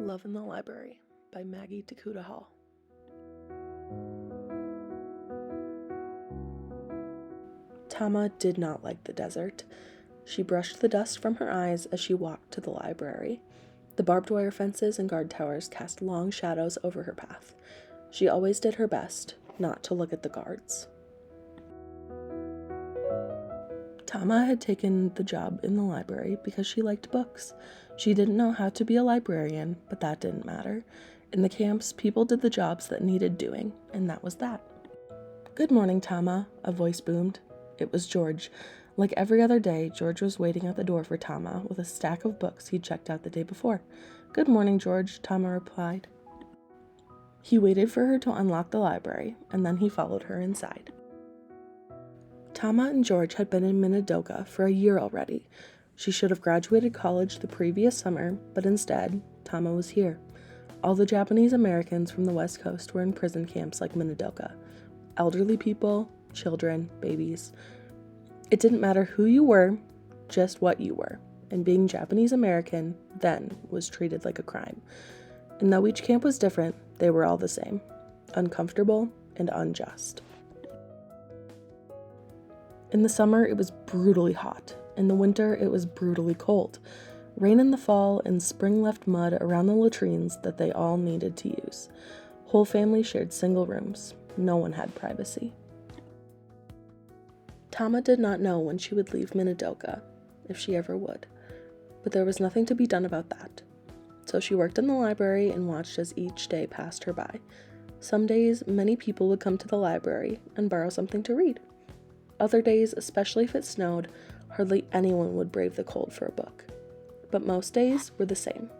Love in the Library by Maggie Tokuda-Hall. Tama did not like the desert. She brushed the dust from her eyes as she walked to the library. The barbed wire fences and guard towers cast long shadows over her path. She always did her best not to look at the guards. Tama had taken the job in the library because she liked books. She didn't know how to be a librarian, but that didn't matter. In the camps, people did the jobs that needed doing, and that was that. "Good morning, Tama," a voice boomed. It was George. Like every other day, George was waiting at the door for Tama with a stack of books he'd checked out the day before. "Good morning, George," Tama replied. He waited for her to unlock the library, and then he followed her inside. Tama and George had been in Minidoka for a year already. She should have graduated college the previous summer, but instead, Tama was here. All the Japanese Americans from the West Coast were in prison camps like Minidoka. Elderly people, children, babies. It didn't matter who you were, just what you were. And being Japanese American then was treated like a crime. And though each camp was different, they were all the same. Uncomfortable and unjust. In the summer, it was brutally hot. In the winter, it was brutally cold. Rain in the fall and spring left mud around the latrines that they all needed to use. Whole families shared single rooms. No one had privacy. Tama did not know when she would leave Minidoka, if she ever would. But there was nothing to be done about that. So she worked in the library and watched as each day passed her by. Some days, many people would come to the library and borrow something to read. Other days, especially if it snowed, hardly anyone would brave the cold for a book. But most days were the same.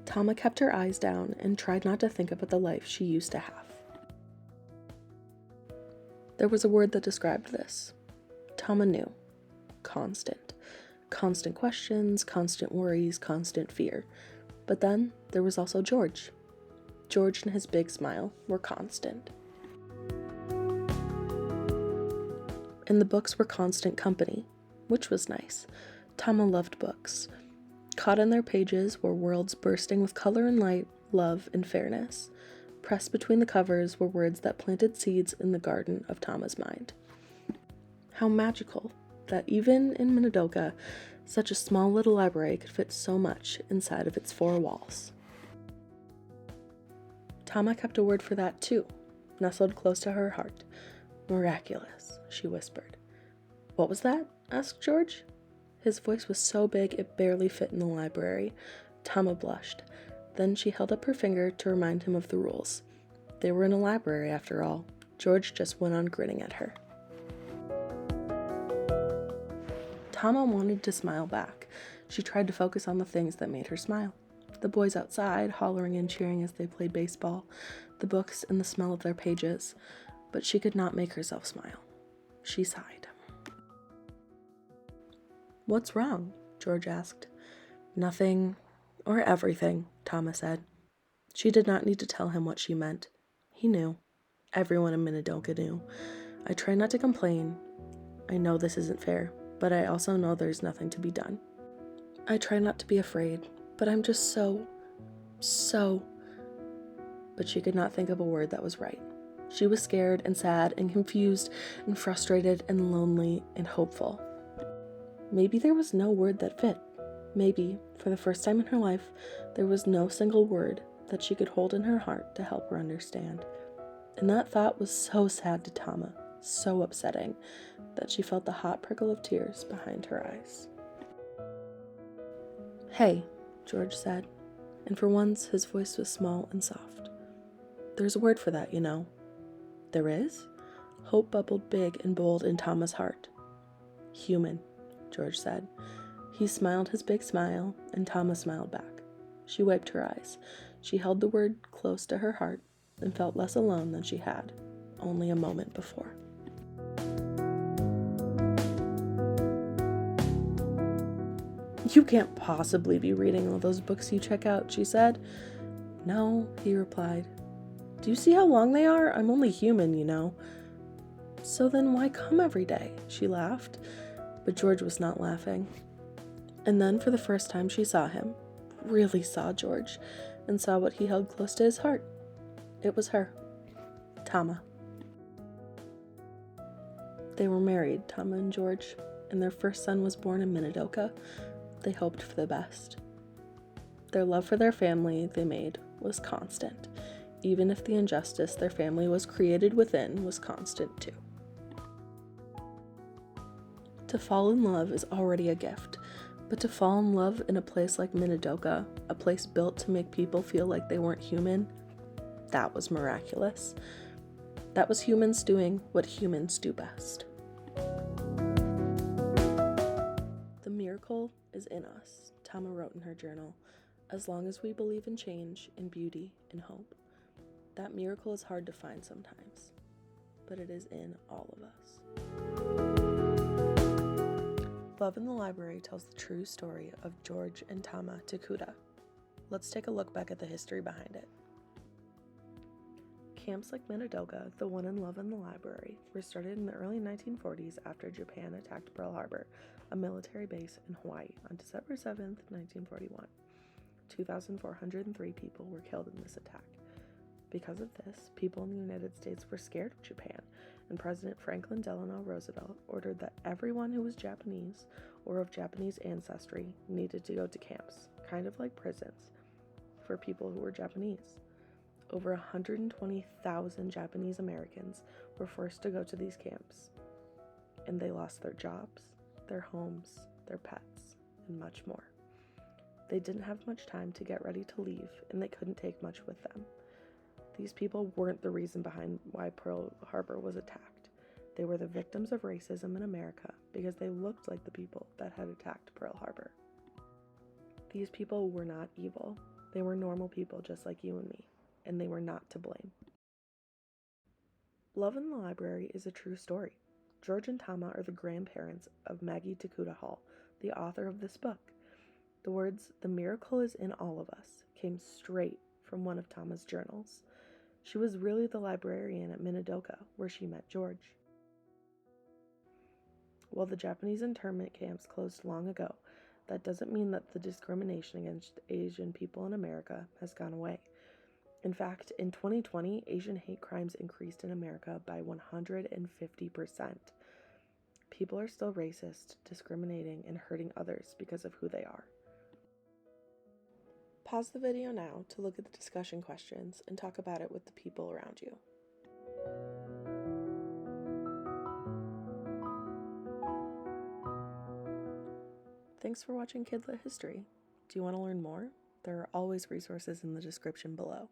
Tama kept her eyes down and tried not to think about the life she used to have. There was a word that described this. Tama knew. Constant. Constant questions, constant worries, constant fear. But then there was also George. George and his big smile were constant. And the books were constant company, which was nice. Tama loved books. Caught in their pages were worlds bursting with color and light, love and fairness. Pressed between the covers were words that planted seeds in the garden of Tama's mind. How magical that even in Minidoka, such a small little library could fit so much inside of its four walls. Tama kept a word for that too, nestled close to her heart. "Miraculous," she whispered. "What was that?" asked George. His voice was so big it barely fit in the library. Tama blushed. Then she held up her finger to remind him of the rules. They were in a library after all. George just went on grinning at her. Tama wanted to smile back. She tried to focus on the things that made her smile. The boys outside, hollering and cheering as they played baseball, the books and the smell of their pages. But she could not make herself smile. She sighed. "What's wrong?" George asked. "Nothing, or everything," Tama said. She did not need to tell him what she meant. He knew. Everyone in Minidoka knew. "I try not to complain. I know this isn't fair, but I also know there's nothing to be done. I try not to be afraid, but I'm just so... But she could not think of a word that was right. She was scared and sad and confused and frustrated and lonely and hopeful. Maybe there was no word that fit. Maybe, for the first time in her life, there was no single word that she could hold in her heart to help her understand. And that thought was so sad to Tama, so upsetting, that she felt the hot prickle of tears behind her eyes. "Hey," George said, and for once his voice was small and soft. "There's a word for that, you know." "There is?" Hope bubbled big and bold in Tama's heart. "Human," George said. He smiled his big smile, and Tama smiled back. She wiped her eyes. She held the word close to her heart and felt less alone than she had only a moment before. "You can't possibly be reading all those books you check out," she said. "No," he replied. "Do you see how long they are? I'm only human, you know." "So then why come every day?" She laughed, but George was not laughing. And then for the first time she saw him, really saw George and saw what he held close to his heart. It was her, Tama. They were married, Tama and George, and their first son was born in Minidoka. They hoped for the best. Their love for their family they made was constant, even if the injustice their family was created within was constant too. To fall in love is already a gift, but to fall in love in a place like Minidoka, a place built to make people feel like they weren't human, that was miraculous. That was humans doing what humans do best. The miracle is in us, Tama wrote in her journal, as long as we believe in change, in beauty, in hope. That miracle is hard to find sometimes, but it is in all of us. Love in the Library tells the true story of George and Tama Tokuda. Let's take a look back at the history behind it. Camps like Minidoka, the one in Love in the Library, were started in the early 1940s after Japan attacked Pearl Harbor, a military base in Hawaii, on December 7, 1941. 2,403 people were killed in this attack. Because of this, people in the United States were scared of Japan, and President Franklin Delano Roosevelt ordered that everyone who was Japanese or of Japanese ancestry needed to go to camps, kind of like prisons, for people who were Japanese. Over 120,000 Japanese Americans were forced to go to these camps, and they lost their jobs, their homes, their pets, and much more. They didn't have much time to get ready to leave, and they couldn't take much with them. These people weren't the reason behind why Pearl Harbor was attacked. They were the victims of racism in America because they looked like the people that had attacked Pearl Harbor. These people were not evil. They were normal people just like you and me, and they were not to blame. Love in the Library is a true story. George and Tama are the grandparents of Maggie Tokuda-Hall, the author of this book. The words, "The miracle is in all of us," came straight from one of Tama's journals. She was really the librarian at Minidoka, where she met George. While the Japanese internment camps closed long ago, that doesn't mean that the discrimination against Asian people in America has gone away. In fact, in 2020, Asian hate crimes increased in America by 150%. People are still racist, discriminating, and hurting others because of who they are. Pause the video now to look at the discussion questions and talk about it with the people around you. Thanks for watching Kid Lit History. Do you want to learn more? There are always resources in the description below.